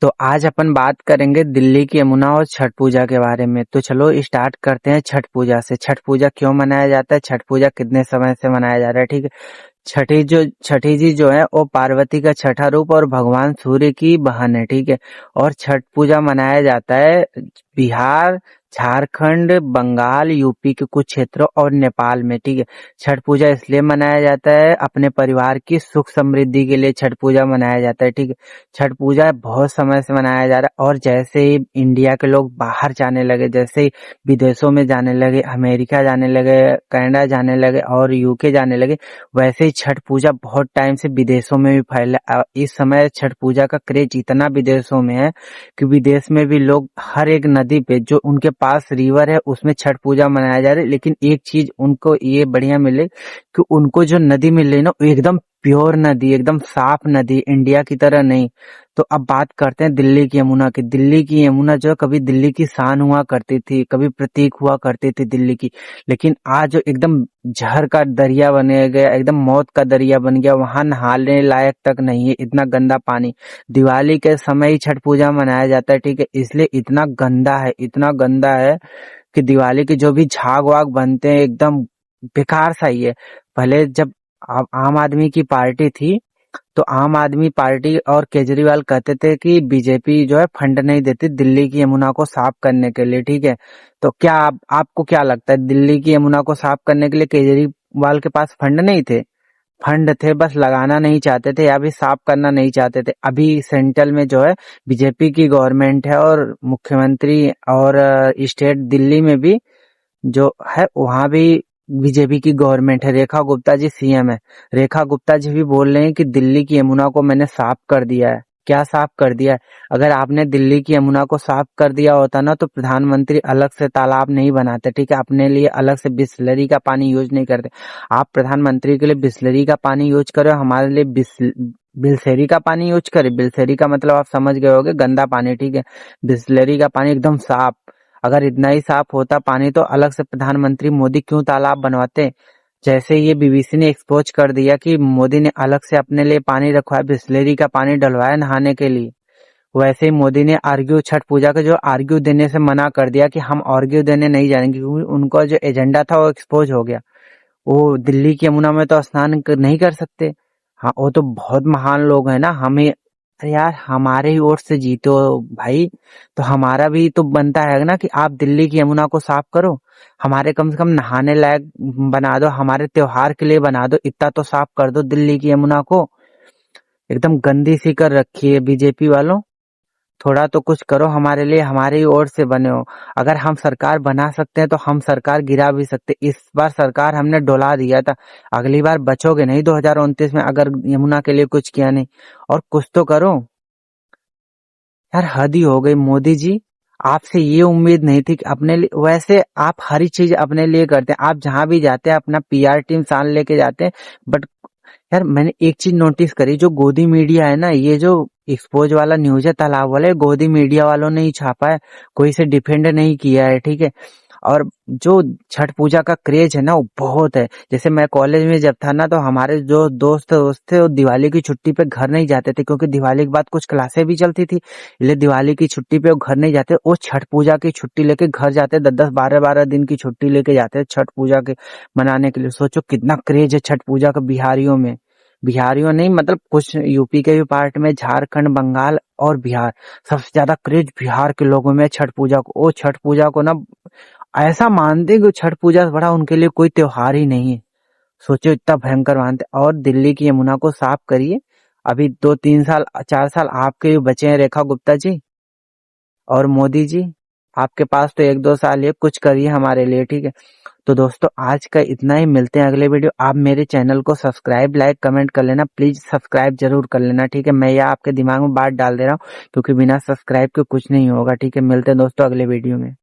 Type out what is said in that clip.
तो आज अपन बात करेंगे दिल्ली की यमुना और छठ पूजा के बारे में। तो चलो स्टार्ट करते हैं छठ पूजा से। छठ पूजा क्यों मनाया जाता है, छठ पूजा कितने समय से मनाया जा रहा है, ठीक है। छठी जी जो है वो पार्वती का छठा रूप और भगवान सूर्य की बहन है, ठीक है। और छठ पूजा मनाया जाता है बिहार, झारखंड, बंगाल, यूपी के कुछ क्षेत्रों और नेपाल में, ठीक है। छठ पूजा इसलिए मनाया जाता है अपने परिवार की सुख समृद्धि के लिए छठ पूजा मनाया जाता है, ठीक है। छठ पूजा बहुत समय से मनाया जा रहा है और जैसे ही इंडिया के लोग बाहर जाने लगे, जैसे ही विदेशों में जाने लगे, अमेरिका जाने लगे, कनाडा जाने लगे और यूके जाने लगे, वैसे ही छठ पूजा बहुत टाइम से विदेशों में भी फैला। इस समय छठ पूजा का क्रेज इतना विदेशों में है कि विदेश में भी लोग हर एक नदी पे जो उनके पास रिवर है उसमें छठ पूजा मनाया जा रहा है। लेकिन एक चीज उनको ये बढ़िया मिले कि उनको जो नदी मिल रही ना वो एकदम प्योर नदी, एकदम साफ नदी, इंडिया की तरह नहीं। तो अब बात करते हैं दिल्ली की यमुना की। दिल्ली की यमुना जो कभी दिल्ली की शान हुआ करती थी, कभी प्रतीक हुआ करती थी दिल्ली की, लेकिन आज जो एकदम जहर का दरिया बन गया, एकदम मौत का दरिया बन गया, वहां नहाने लायक तक नहीं है, इतना गंदा पानी। दिवाली के समय ही छठ पूजा मनाया जाता है, ठीक है, इसलिए इतना गंदा है, इतना गंदा है कि दिवाली के जो भी झाग वाग बनते हैं एकदम बेकार सा ही है। पहले जब आम आदमी की पार्टी थी तो आम आदमी पार्टी और केजरीवाल कहते थे कि बीजेपी जो है फंड नहीं देती दिल्ली की यमुना को साफ करने के लिए, ठीक है। तो क्या आपको क्या लगता है, दिल्ली की यमुना को साफ करने के लिए केजरीवाल के पास फंड नहीं थे? फंड थे, बस लगाना नहीं चाहते थे या भी साफ करना नहीं चाहते थे। अभी सेंट्रल में जो है बीजेपी की गवर्नमेंट है और मुख्यमंत्री और स्टेट दिल्ली में भी जो है वहां भी बीजेपी की गवर्नमेंट है, रेखा गुप्ता जी सीएम है। रेखा गुप्ता जी भी बोल रहे हैं कि दिल्ली की यमुना को मैंने साफ कर दिया है। क्या साफ कर दिया है? अगर आपने दिल्ली की यमुना को साफ कर दिया होता ना तो प्रधानमंत्री अलग से तालाब नहीं बनाते, ठीक है, अपने लिए अलग से बिस्लरी का पानी यूज नहीं करते। आप प्रधानमंत्री के लिए बिस्लरी का पानी यूज करो, हमारे लिए बिस्लरी का पानी यूज करें। बिस्लरी का मतलब आप समझ गए होगे, गंदा पानी, ठीक है। बिस्लरी का पानी एकदम साफ। अगर इतना ही साफ होता पानी तो अलग से प्रधानमंत्री मोदी क्यों तालाब बनवाते? जैसे ये बीबीसी ने एक्सपोज कर दिया कि मोदी ने अलग से अपने लिए पानी रखवाया, बिस्लेरी का पानी डलवाया नहाने के लिए, वैसे ही मोदी ने आर्ग्यू छठ पूजा का जो आर्ग्यू देने से मना कर दिया कि हम आर्ग्यू देने नहीं जाएंगे, क्योंकि उनका जो एजेंडा था वो एक्सपोज हो गया। वो दिल्ली की यमुना में तो स्नान नहीं कर सकते। हाँ, वो तो बहुत महान लोग हैं ना, हमें, अरे यार हमारे ही वोट से जीते हो भाई, तो हमारा भी तो बनता है ना कि आप दिल्ली की यमुना को साफ करो, हमारे कम से कम नहाने लायक बना दो, हमारे त्योहार के लिए बना दो, इतना तो साफ कर दो दिल्ली की यमुना को। एकदम गंदी सी कर रखी है बीजेपी वालों। थोड़ा तो कुछ करो हमारे लिए, हमारे ही ओर से बने हो। अगर हम सरकार बना सकते हैं तो हम सरकार गिरा भी सकते। इस बार सरकार हमने डोला दिया था, अगली बार बचोगे नहीं 2029 में अगर यमुना के लिए कुछ किया नहीं। और कुछ तो करो यार, हद ही हो गई मोदी जी। आपसे ये उम्मीद नहीं थी कि अपने लिए, वैसे आप हर चीज अपने लिए करते हैं, आप जहां भी जाते हैं अपना पीआर टीम साथ लेके जाते हैं। बट यार मैंने एक चीज नोटिस करी, जो गोदी मीडिया है ना, ये जो एक्सपोज वाला न्यूज है तालाब वाले, गोदी मीडिया वालों ने ही छापा है, कोई इसे डिफेंड नहीं किया है, ठीक है। और जो छठ पूजा का क्रेज है ना वो बहुत है। जैसे मैं कॉलेज में जब था ना तो हमारे जो दोस्त थे वो दिवाली की छुट्टी पे घर नहीं जाते थे, क्योंकि दिवाली के बाद कुछ क्लासें भी चलती थी, इसलिए दिवाली की छुट्टी पे वो घर नहीं जाते, वो छठ पूजा की छुट्टी लेके घर जाते, 10-10 12-12 दिन की छुट्टी लेके जाते छठ पूजा के मनाने के लिए। सोचो कितना क्रेज है छठ पूजा का बिहारियों में। बिहारियों नहीं, मतलब कुछ यूपी के भी पार्ट में, झारखंड, बंगाल और बिहार, सबसे ज्यादा क्रेज बिहार के लोगों में छठ पूजा को। वो छठ पूजा को ना ऐसा मानते कि छठ पूजा बड़ा उनके लिए कोई त्योहार ही नहीं है। सोचो इतना भयंकर मानते। और दिल्ली की यमुना को साफ करिए, अभी 2-3 साल 4 साल आपके भी बचे हैं रेखा गुप्ता जी और मोदी जी, आपके पास तो 1-2 साल है, कुछ करिए हमारे लिए, ठीक है। तो दोस्तों आज का इतना ही, मिलते हैं अगले वीडियो। आप मेरे चैनल को सब्सक्राइब, लाइक, कमेंट कर लेना, प्लीज सब्सक्राइब जरूर कर लेना, ठीक है। मैं यह आपके दिमाग में बात डाल दे रहा हूँ क्योंकि बिना सब्सक्राइब के कुछ नहीं होगा, ठीक है। मिलते हैं दोस्तों अगले वीडियो में।